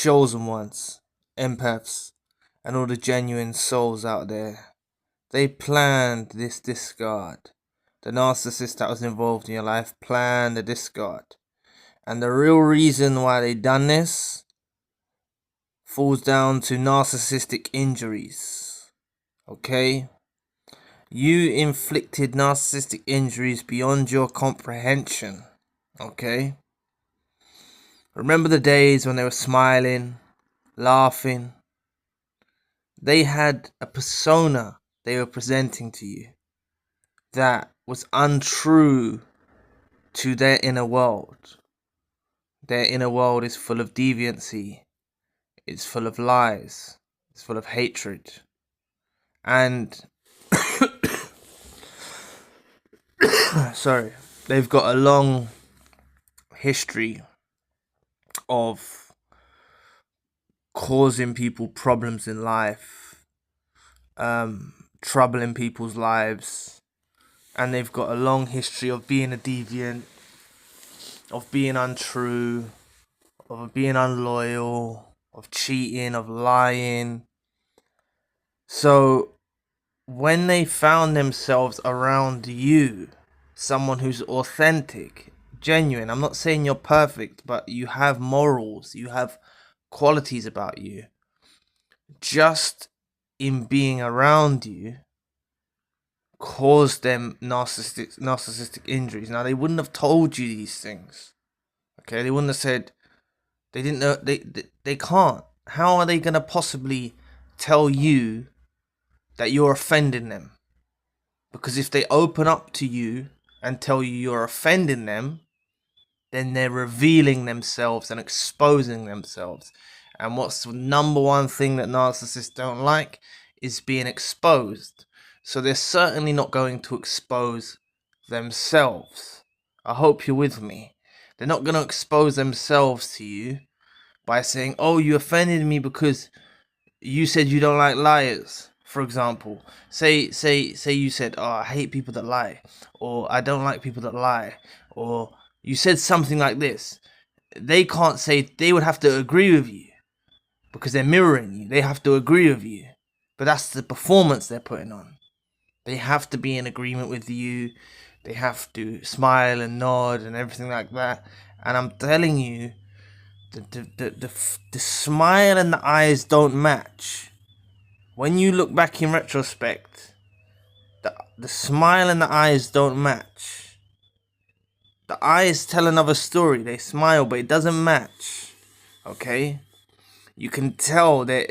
chosen ones, empaths, and all the genuine souls out there, they planned this discard. The narcissist that was involved in your life planned the discard. And the real reason why they done this falls down to narcissistic injuries. Okay? You inflicted narcissistic injuries beyond your comprehension. Okay? Remember the days when they were smiling, laughing? They had a persona they were presenting to you that was untrue to their inner world. Their inner world is full of deviancy. It's full of lies. It's full of hatred. And sorry, they've got a long history of causing people problems in life, troubling people's lives, and they've got a long history of being a deviant, of being untrue, of being unloyal, of cheating, of lying. So when they found themselves around you, someone who's authentic, genuine, I'm not saying you're perfect, but you have morals, you have qualities about you, just in being around you caused them narcissistic injuries. Now, they wouldn't have told you these things. Okay, they wouldn't have said, they didn't know, they can't. How are they going to possibly tell you that you're offending them? Because if they open up to you and tell you you're offending them, then they're revealing themselves and exposing themselves. And what's the number one thing that narcissists don't like is being exposed. So they're certainly not going to expose themselves. I hope you're with me. They're not going to expose themselves to you by saying, oh, you offended me because you said you don't like liars. For example, say you said, oh, I hate people that lie, or I don't like people that lie, or you said something like this. They can't say, they would have to agree with you because they're mirroring you. They have to agree with you. But that's the performance they're putting on. They have to be in agreement with you. They have to smile and nod and everything like that. And I'm telling you, the smile and the eyes don't match. When you look back in retrospect, the smile and the eyes don't match. The eyes tell another story. They smile, but it doesn't match. Okay? You can tell that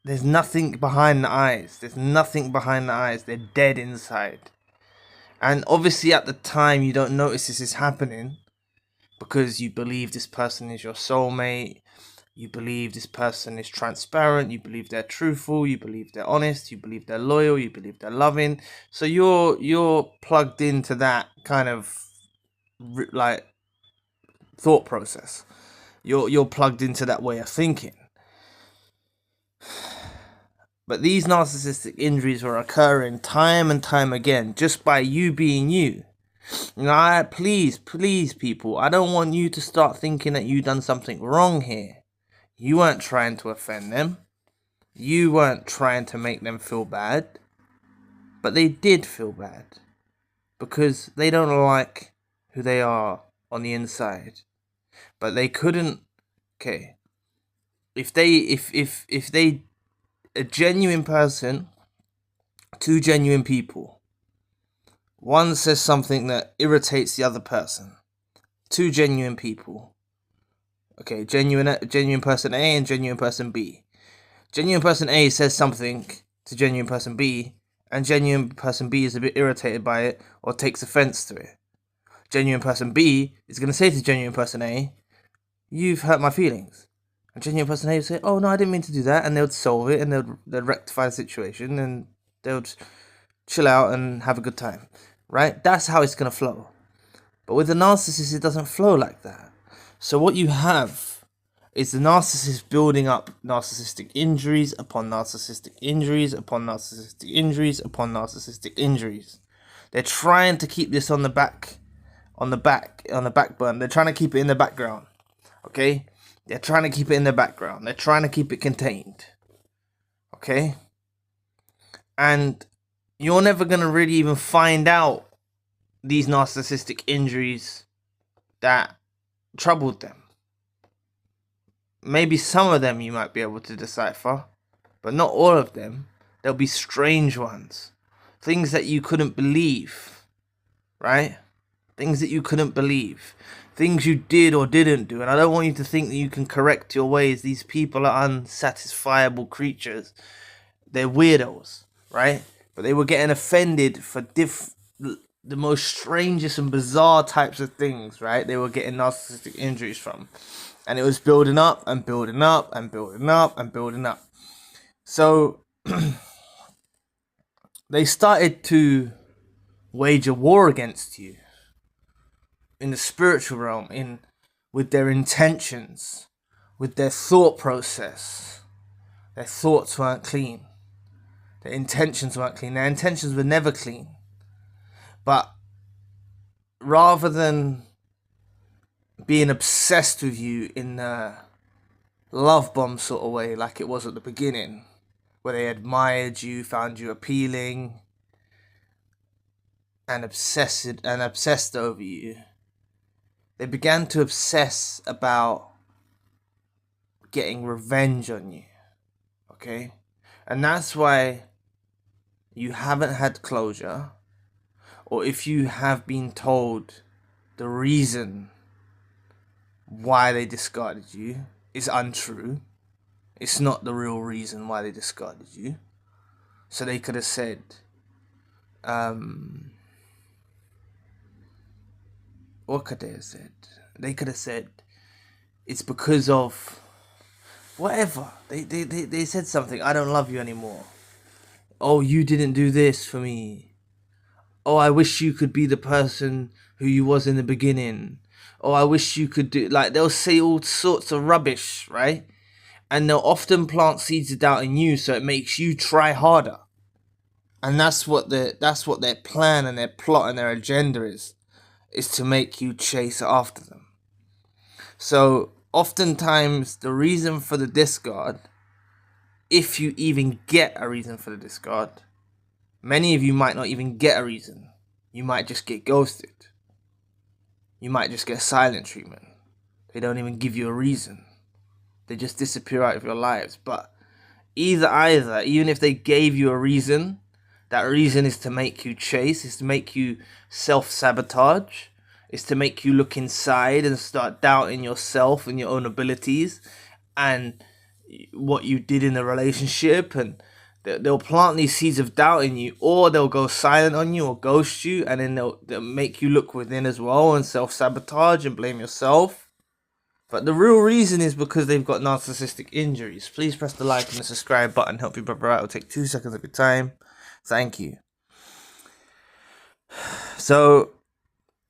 there's nothing behind the eyes. There's nothing behind the eyes. They're dead inside. And obviously at the time you don't notice this is happening because you believe this person is your soulmate. You believe this person is transparent. You believe they're truthful. You believe they're honest. You believe they're loyal. You believe they're loving. So you're plugged into that kind of like thought process. You're plugged into that way of thinking. But these narcissistic injuries were occurring time and time again just by you being you. Now, please, people, I don't want you to start thinking that you've done something wrong here. You weren't trying to offend them. You weren't trying to make them feel bad. But they did feel bad. Because they don't like who they are on the inside. But they couldn't... Okay. If they... A genuine person... Two genuine people. One says something that irritates the other person. Two genuine people. Okay, genuine person A and genuine person B. Genuine person A says something to genuine person B, and genuine person B is a bit irritated by it or takes offense to it. Genuine person B is going to say to genuine person A, you've hurt my feelings. And genuine person A will say, oh no, I didn't mean to do that, and they'll solve it, and they'll rectify the situation, and they'll chill out and have a good time. Right? That's how it's going to flow. But with the narcissist, it doesn't flow like that. So what you have is the narcissist building up narcissistic injuries upon narcissistic injuries upon narcissistic injuries upon narcissistic injuries. They're trying to keep this on the back burner. They're trying to keep it in the background. Okay? They're trying to keep it in the background. They're trying to keep it contained. Okay? And you're never going to really even find out these narcissistic injuries that troubled them. Maybe some of them you might be able to decipher, but not all of them. There'll be strange ones. Things that you couldn't believe, right? Things that you couldn't believe. Things you did or didn't do. And I don't want you to think that you can correct your ways. These people are unsatisfiable creatures. They're weirdos, right? But they were getting offended for the most strangest and bizarre types of things, right? They were getting narcissistic injuries from. And it was building up and building up and building up and building up. So they started to wage a war against you in the spiritual realm, with their intentions, with their thought process. Their thoughts weren't clean. Their intentions weren't clean. Their intentions were never clean. But rather than being obsessed with you in a love bomb sort of way, like it was at the beginning, where they admired you, found you appealing, and obsessed over you, they began to obsess about getting revenge on you. Okay? And that's why you haven't had closure, or if you have been told the reason why they discarded you is untrue. It's not the real reason why they discarded you. So they could have said, what could they have said? They could have said, it's because of whatever. They said something, I don't love you anymore. Oh, you didn't do this for me. Oh, I wish you could be the person who you was in the beginning. Oh, I wish you could do... Like, they'll say all sorts of rubbish, right? And they'll often plant seeds of doubt in you, so it makes you try harder. And that's what their plan and their plot and their agenda is to make you chase after them. So, oftentimes, the reason for the discard, if you even get a reason for the discard, many of you might not even get a reason. You might just get ghosted. You might just get silent treatment. They don't even give you a reason. They just disappear out of your lives. But either, even if they gave you a reason, that reason is to make you chase, is to make you self-sabotage, is to make you look inside and start doubting yourself and your own abilities and what you did in the relationship, and they'll plant these seeds of doubt in you, or they'll go silent on you or ghost you, and then they'll make you look within as well and self-sabotage and blame yourself. But the real reason is because they've got narcissistic injuries. Please press the like and the subscribe button. Help your brother out. It'll take 2 seconds of your time. Thank you. So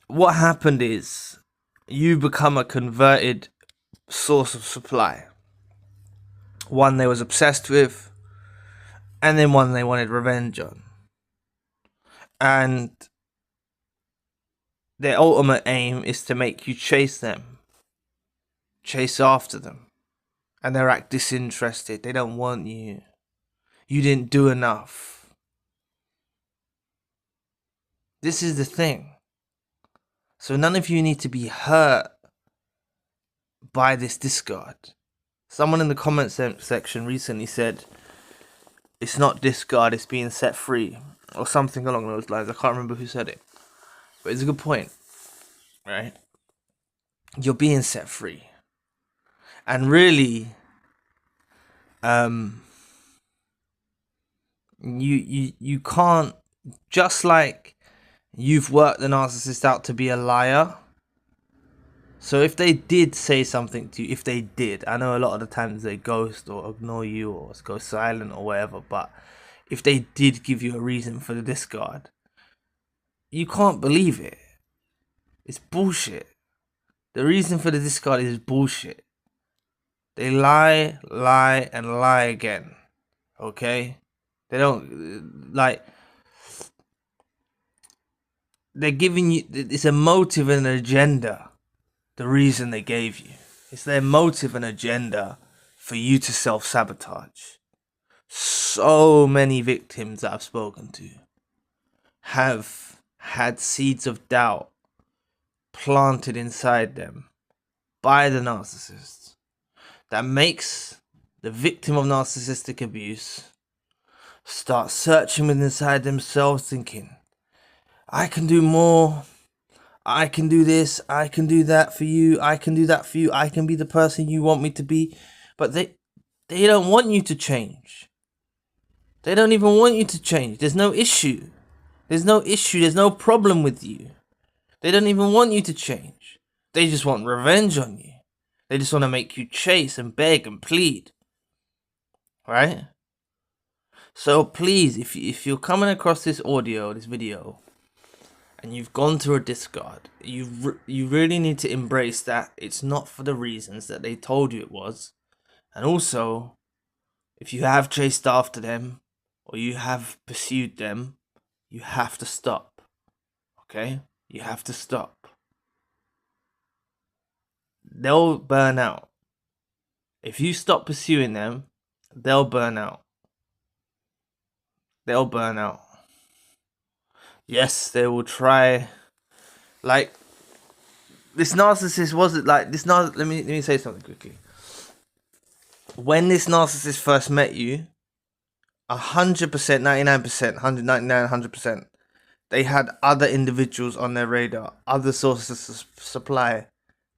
what happened is you become a converted source of supply. One they was obsessed with, and then one they wanted revenge on. And their ultimate aim is to make you chase them. Chase after them. And they act disinterested. They don't want you. You didn't do enough. This is the thing. So none of you need to be hurt by this discard. Someone in the comment section recently said, it's not discard, it's being set free. Or something along those lines. I can't remember who said it. But it's a good point. Right? You're being set free. And really, you can't, just like you've worked the narcissist out to be a liar. So if they did say something to you, if they did, I know a lot of the times they ghost or ignore you or go silent or whatever, but if they did give you a reason for the discard, you can't believe it. It's bullshit. The reason for the discard is bullshit. They lie, and lie again. Okay? They don't, like, they're giving you, it's a motive and an agenda. The reason they gave you. It's their motive and agenda for you to self-sabotage. So many victims that I've spoken to have had seeds of doubt planted inside them by the narcissist that makes the victim of narcissistic abuse start searching within inside themselves, thinking, I can do more, I can do this, I can do that for you, I can do that for you, I can be the person you want me to be. But they don't want you to change. They don't even want you to change. There's no issue. There's no problem with you. They don't even want you to change. They just want revenge on you. They just want to make you chase and beg and plead. Right? So please, if you're coming across this audio, this video, and you've gone through a discard, you really need to embrace that it's not for the reasons that they told you it was. And also, if you have chased after them or you have pursued them, you have to stop. Okay? You have to stop. They'll burn out. If you stop pursuing them, they'll burn out. They'll burn out. Yes, they will try. Like, this narcissist wasn't like this. Let me say something quickly. When this narcissist first met you, 100%, 99%, 199, 100%, they had other individuals on their radar, other sources of supply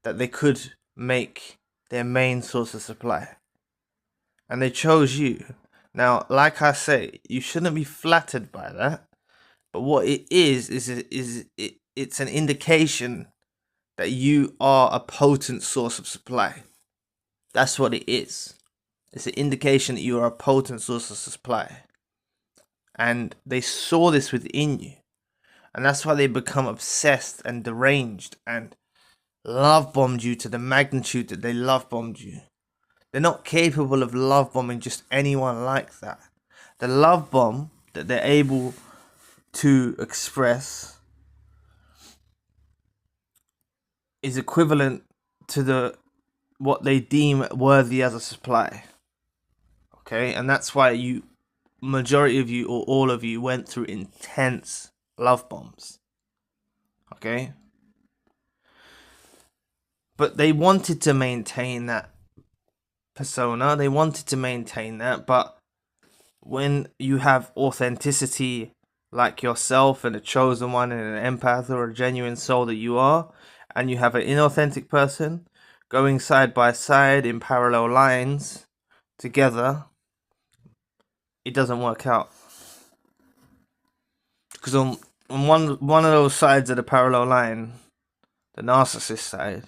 that they could make their main source of supply. And they chose you. Now, like I say, you shouldn't be flattered by that. But what it is it's an indication that you are a potent source of supply. That's what it is. It's an indication that you are a potent source of supply. And they saw this within you. And that's why they become obsessed and deranged and love bombed you to the magnitude that they love bombed you. They're not capable of love bombing just anyone like that. The love bomb that they're able to express is equivalent to what they deem worthy as a supply. Okay, and that's why majority of you or all of you went through intense love bombs. Okay, but they wanted to maintain that persona. They wanted to maintain that, but when you have authenticity like yourself and a chosen one and an empath or a genuine soul that you are, and you have an inauthentic person going side by side in parallel lines together, it doesn't work out. Because on one of those sides of the parallel line, the narcissist side,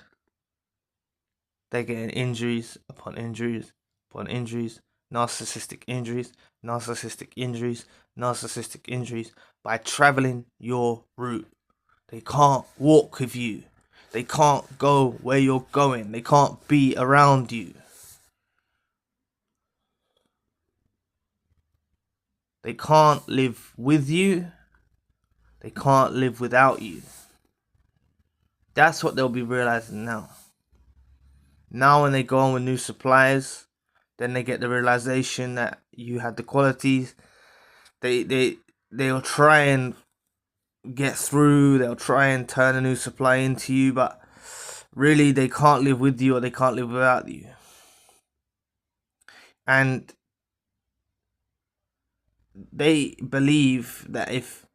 they're getting injuries upon injuries upon injuries, narcissistic injuries, narcissistic injuries, narcissistic injuries by traveling your route. They can't walk with you. They can't go where you're going. They can't be around you. They can't live with you. They can't live without you. That's what they'll be realizing now. Now when they go on with new suppliers, then they get the realization that you had the qualities. They'll try and get through. They'll try and turn a new supply into you, but really they can't live with you or they can't live without you. And they believe that if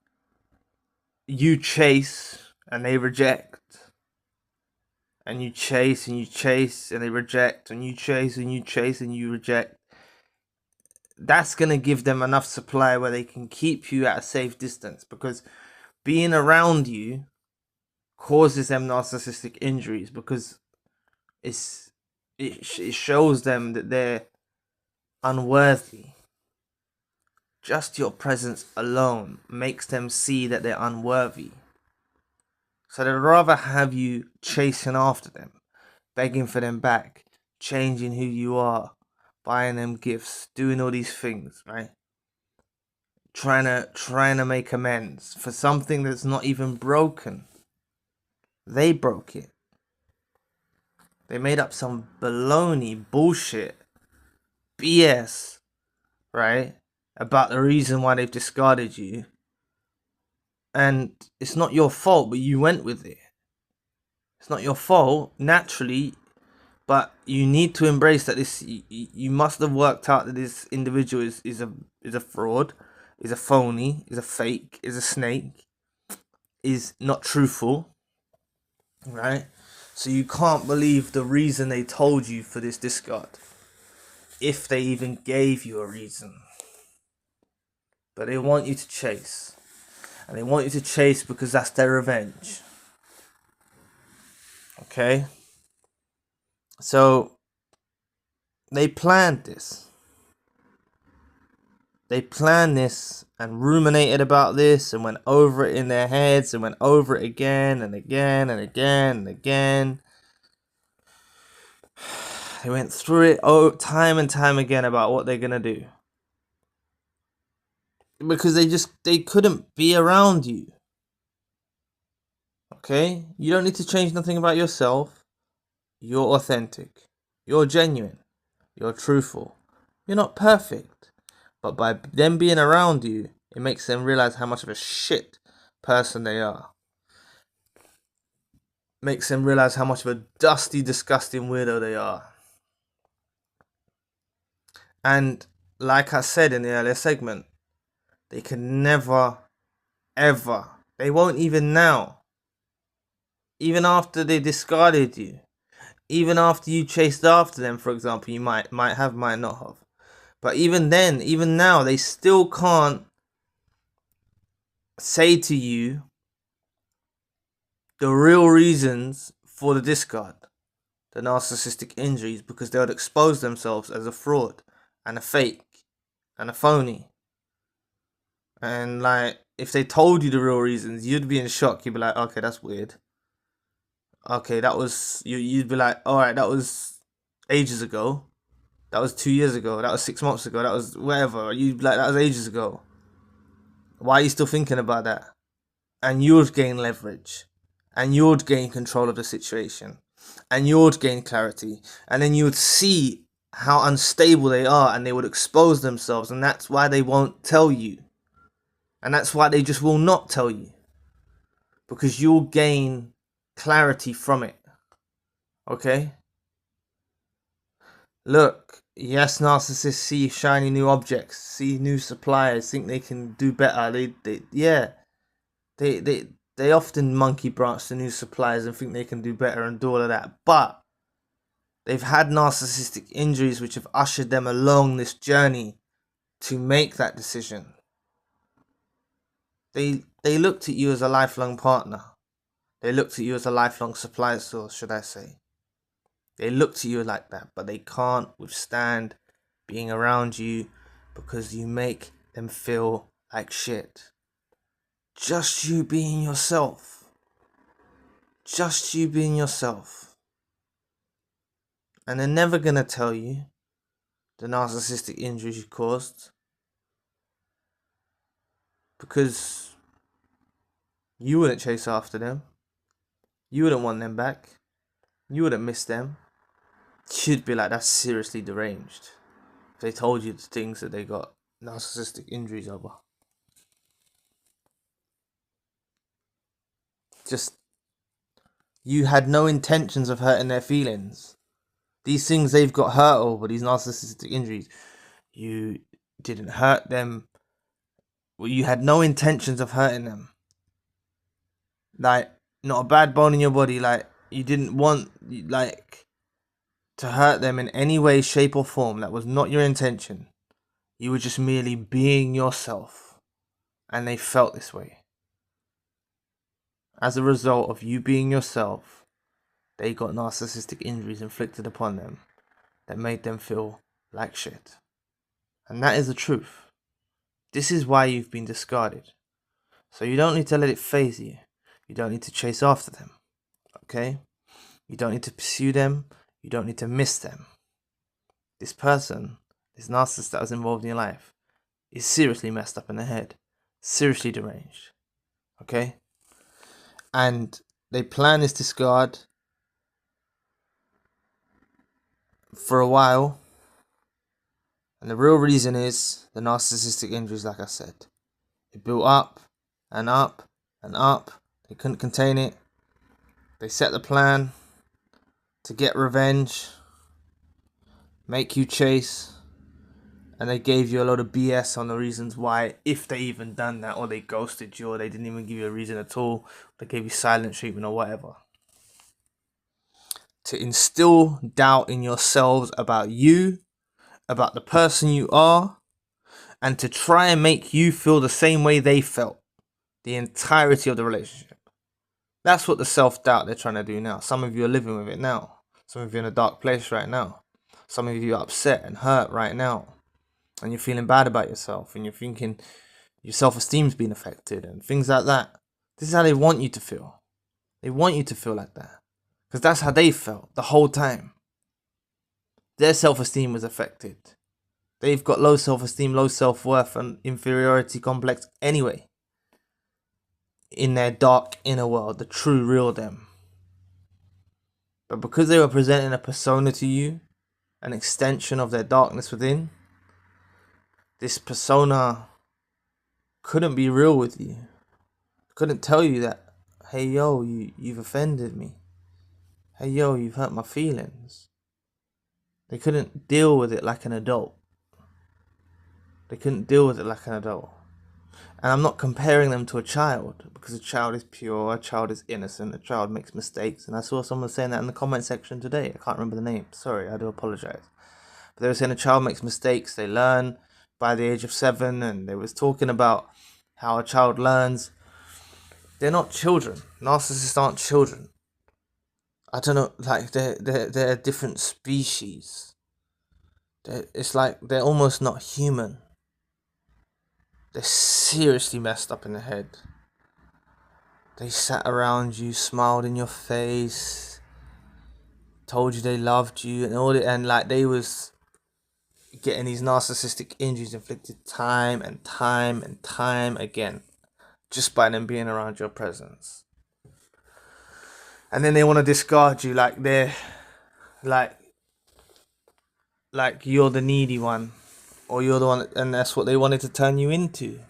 you chase and they reject, and you chase and you chase and they reject, and you chase and you chase and you reject, that's going to give them enough supply where they can keep you at a safe distance, because being around you causes them narcissistic injuries, because it shows them that they're unworthy. Just your presence alone makes them see that they're unworthy. So they'd rather have you chasing after them, begging for them back, changing who you are, buying them gifts, doing all these things, right? Trying to make amends for something that's not even broken. They broke it. They made up some baloney bullshit, BS, right? About the reason why they've discarded you. And it's not your fault, but you went with it. It's not your fault, naturally, but you need to embrace that this you must have worked out that this individual is a fraud, is a phony, is a fake, is a snake, is not truthful, right? So you can't believe the reason they told you for this discard, if they even gave you a reason. But they want you to chase, and they want you to chase because that's their revenge. Okay? So they planned this. They planned this and ruminated about this and went over it in their heads and went over it again and again and again and again. They went through it time and time again about what they're gonna do. Because they couldn't be around you. Okay? You don't need to change nothing about yourself. You're authentic. You're genuine. You're truthful. You're not perfect. But by them being around you, it makes them realize how much of a shit person they are. Makes them realize how much of a dusty, disgusting weirdo they are. And like I said in the earlier segment, they can never, ever, they won't even now, even after they discarded you, even after you chased after them, for example, you might have, might not have. But even then, even now, they still can't say to you the real reasons for the discard, the narcissistic injuries, because they would expose themselves as a fraud and a fake and a phony. And like, if they told you the real reasons, you'd be in shock. You'd be like, okay, that's weird. Okay, that was, you'd be like, alright, that was ages ago. That was 2 years ago. That was 6 months ago. That was whatever. You'd be like, that was ages ago. Why are you still thinking about that? And you'd gain leverage. And you'd gain control of the situation. And you'd gain clarity. And then you would see how unstable they are, and they would expose themselves. And that's why they won't tell you. And that's why they just will not tell you. Because you'll gain clarity from it. Okay? Look, yes, narcissists see shiny new objects, see new suppliers, think they can do better. They often monkey branch to new suppliers and think they can do better and do all of that. But they've had narcissistic injuries which have ushered them along this journey to make that decision. They looked at you as a lifelong partner. They looked at you as a lifelong supply source, should I say. They look to you like that, but they can't withstand being around you because you make them feel like shit. Just you being yourself. Just you being yourself. And they're never going to tell you the narcissistic injuries you caused, because you wouldn't chase after them. You wouldn't want them back. You wouldn't miss them. You'd be like, that's seriously deranged. If they told you the things that they got narcissistic injuries over. Just, you had no intentions of hurting their feelings. These things they've got hurt over, these narcissistic injuries, you didn't hurt them. Well, you had no intentions of hurting them. Like, not a bad bone in your body. Like, you didn't want, like, to hurt them in any way, shape or form. That was not your intention. You were just merely being yourself. And they felt this way. As a result of you being yourself, they got narcissistic injuries inflicted upon them that made them feel like shit. And that is the truth. This is why you've been discarded. So you don't need to let it faze you. You don't need to chase after them. Okay? You don't need to pursue them. You don't need to miss them. This person, this narcissist that was involved in your life, is seriously messed up in the head. Seriously deranged. Okay? And they plan this discard for a while. And the real reason is the narcissistic injuries, like I said. It built up and up and up. They couldn't contain it. They set the plan to get revenge, make you chase, and they gave you a lot of BS on the reasons why, if they even done that, or they ghosted you, or they didn't even give you a reason at all, they gave you silent treatment or whatever. To instill doubt in yourselves about you, about the person you are, and to try and make you feel the same way they felt the entirety of the relationship. That's what the self-doubt they're trying to do now. Some of you are living with it now. Some of you are in a dark place right now. Some of you are upset and hurt right now. And you're feeling bad about yourself. And you're thinking your self-esteem's been affected and things like that. This is how they want you to feel. They want you to feel like that. Because that's how they felt the whole time. Their self-esteem was affected. They've got low self-esteem, low self-worth and inferiority complex anyway. In their dark inner world, the true real them. But because they were presenting a persona to you, an extension of their darkness within, this persona couldn't be real with you. Couldn't tell you that, hey yo, you've offended me. Hey yo, you've hurt my feelings. They couldn't deal with it like an adult. They couldn't deal with it like an adult. And I'm not comparing them to a child, because a child is pure, a child is innocent, a child makes mistakes. And I saw someone saying that in the comment section today. I can't remember the name. Sorry, I do apologize. But they were saying a child makes mistakes. They learn by the age of 7. And they was talking about how a child learns. They're not children. Narcissists aren't children. I don't know, like they're a different species. It's like they're almost not human. They're seriously messed up in the head. They sat around you, smiled in your face, told you they loved you, and all that, and like they was getting these narcissistic injuries inflicted time and time and time again, just by them being around your presence. And then they want to discard you like they're like you're the needy one, or you're the one, and that's what they wanted to turn you into.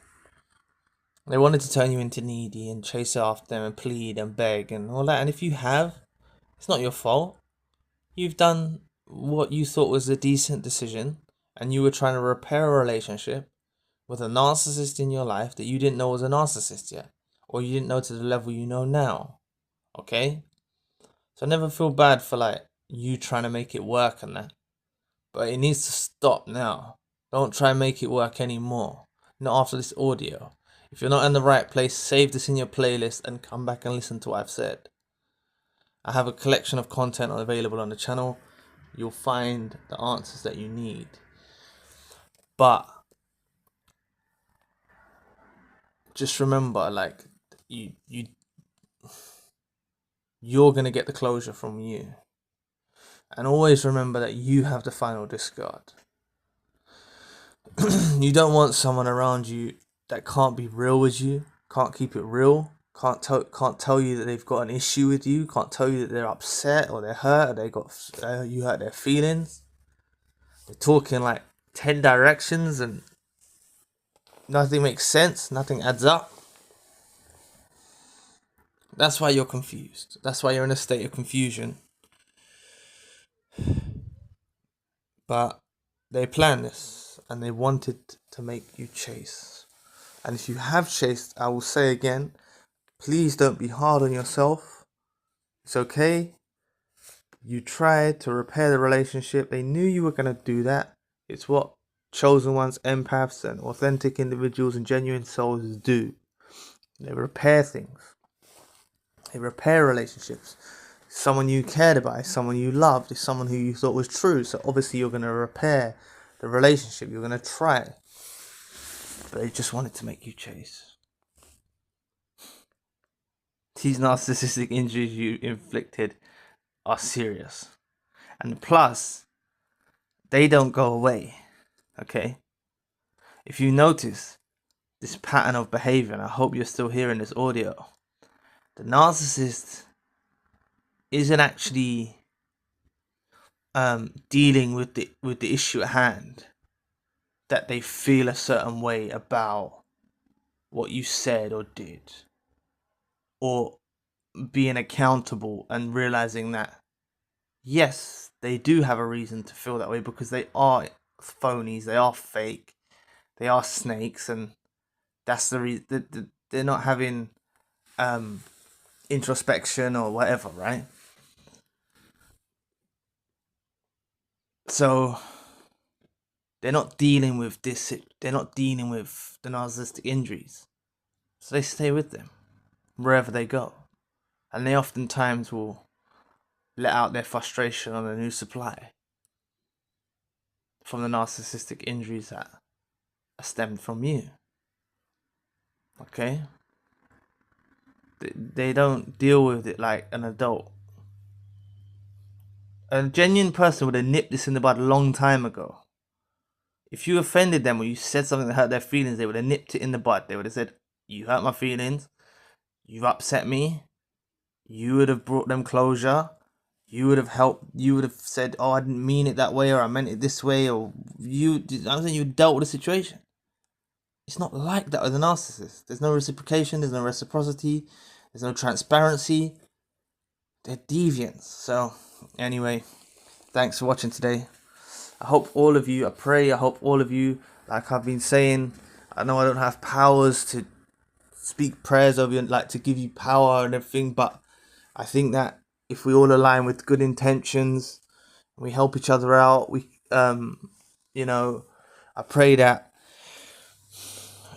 They wanted to turn you into needy and chase after them and plead and beg and all that. And if you have, it's not your fault. You've done what you thought was a decent decision, and you were trying to repair a relationship with a narcissist in your life that you didn't know was a narcissist yet, or you didn't know to the level you know now. Okay? So never feel bad for like you trying to make it work and that. But it needs to stop now. Don't try and make it work anymore. Not after this audio. If you're not in the right place, save this in your playlist and come back and listen to what I've said. I have a collection of content available on the channel. You'll find the answers that you need. But just remember, like, you're going to get the closure from you. And always remember that you have the final discard. You don't want someone around you that can't be real with you, can't keep it real, can't tell you that they've got an issue with you, can't tell you that they're upset or they're hurt or they got you hurt their feelings. They're talking like 10 directions and nothing makes sense, nothing adds up. That's why you're confused. That's why you're in a state of confusion. But they planned this and they wanted to make you chase. And if you have chased, I will say again, please don't be hard on yourself. It's okay. You tried to repair the relationship. They knew you were going to do that. It's what chosen ones, empaths, and authentic individuals and genuine souls do. They repair things. They repair relationships. Someone you cared about, someone you loved, is someone who you thought was true. So obviously you're going to repair the relationship. You're going to try. But they just wanted to make you chase. These narcissistic injuries you inflicted are serious. And plus, they don't go away. Okay? If you notice this pattern of behavior, and I hope you're still hearing this audio, the narcissist isn't actually dealing with the issue at hand, that they feel a certain way about what you said or did, or being accountable and realizing that yes, they do have a reason to feel that way because they are phonies, they are fake, they are snakes, and that's the reason they're not having introspection or whatever, right? So they're not dealing with this, they're not dealing with the narcissistic injuries, so they stay with them wherever they go, and they oftentimes will let out their frustration on a new supply from the narcissistic injuries that are stemmed from you. Okay? They don't deal with it like an adult. A genuine person would have nipped this in the bud a long time ago. If you offended them or you said something that hurt their feelings, they would have nipped it in the bud. They would have said, you hurt my feelings, you've upset me. You would have brought them closure. You would have helped. You would have said, oh, I didn't mean it that way, or I meant it this way, or I'm saying you dealt with the situation. It's not like that with a narcissist. There's no reciprocation, there's no reciprocity, there's no transparency. They're deviants. So anyway, thanks for watching today. I hope all of you, I hope all of you, like I've been saying, I know I don't have powers to speak prayers over you and like to give you power and everything, but I think that if we all align with good intentions, we help each other out, we you know, I pray that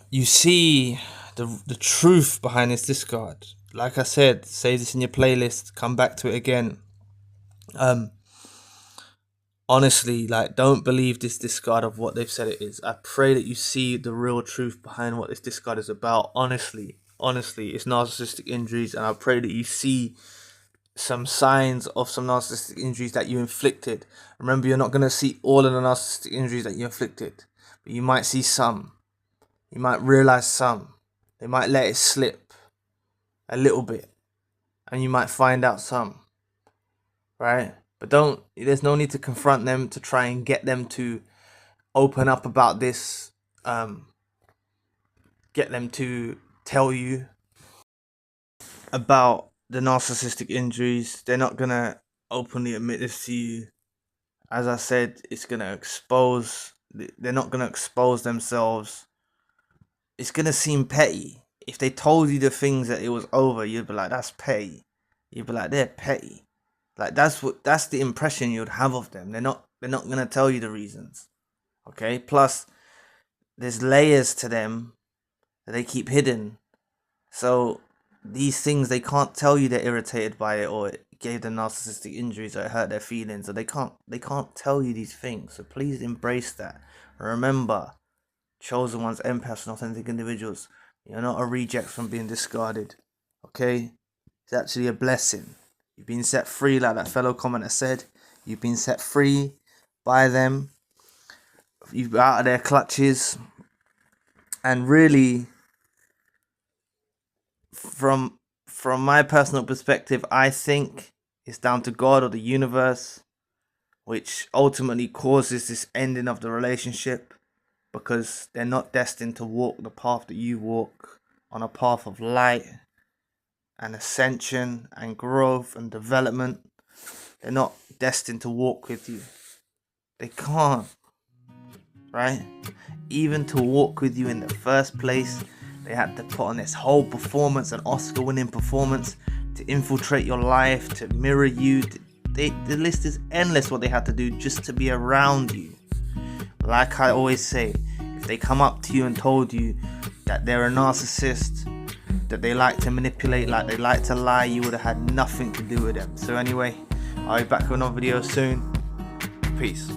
you see the truth behind this discard. Like I said, save this in your playlist, come back to it again. Honestly, like, don't believe this discard of what they've said it is. I pray that you see the real truth behind what this discard is about. Honestly, it's narcissistic injuries, and I pray that you see some signs of some narcissistic injuries that you inflicted. Remember, you're not going to see all of the narcissistic injuries that you inflicted, but you might see some. You might realize some. They might let it slip a little bit, and you might find out some, right? But there's no need to confront them to try and get them to open up about this, get them to tell you about the narcissistic injuries. They're not going to openly admit this to you. As I said, it's going to expose, they're not going to expose themselves. It's going to seem petty. If they told you the things that it was over, you'd be like, that's petty. You'd be like, they're petty. Like, that's the impression you'd have of them. They're not going to tell you the reasons. Okay? Plus, there's layers to them that they keep hidden. So, these things, they can't tell you they're irritated by it, or it gave them narcissistic injuries, or it hurt their feelings, or they can't tell you these things. So please embrace that. Remember, chosen ones, empaths, and authentic individuals. You're not a reject from being discarded. Okay? It's actually a blessing. You've been set free, like that fellow commenter said. You've been set free by them. You're out of their clutches. And really, from my personal perspective, I think it's down to God or the universe, which ultimately causes this ending of the relationship, because they're not destined to walk the path that you walk, on a path of light and ascension and growth and development. They're not destined to walk with you. They can't, right? Even to walk with you in the first place, they had to put on this whole performance, an Oscar-winning performance, to infiltrate your life, to mirror you. The list is endless what they had to do just to be around you. Like I always say, if they come up to you and told you that they're a narcissist, that they like to manipulate, like they like to lie, you would have had nothing to do with them. So anyway, I'll be back with another video soon. Peace.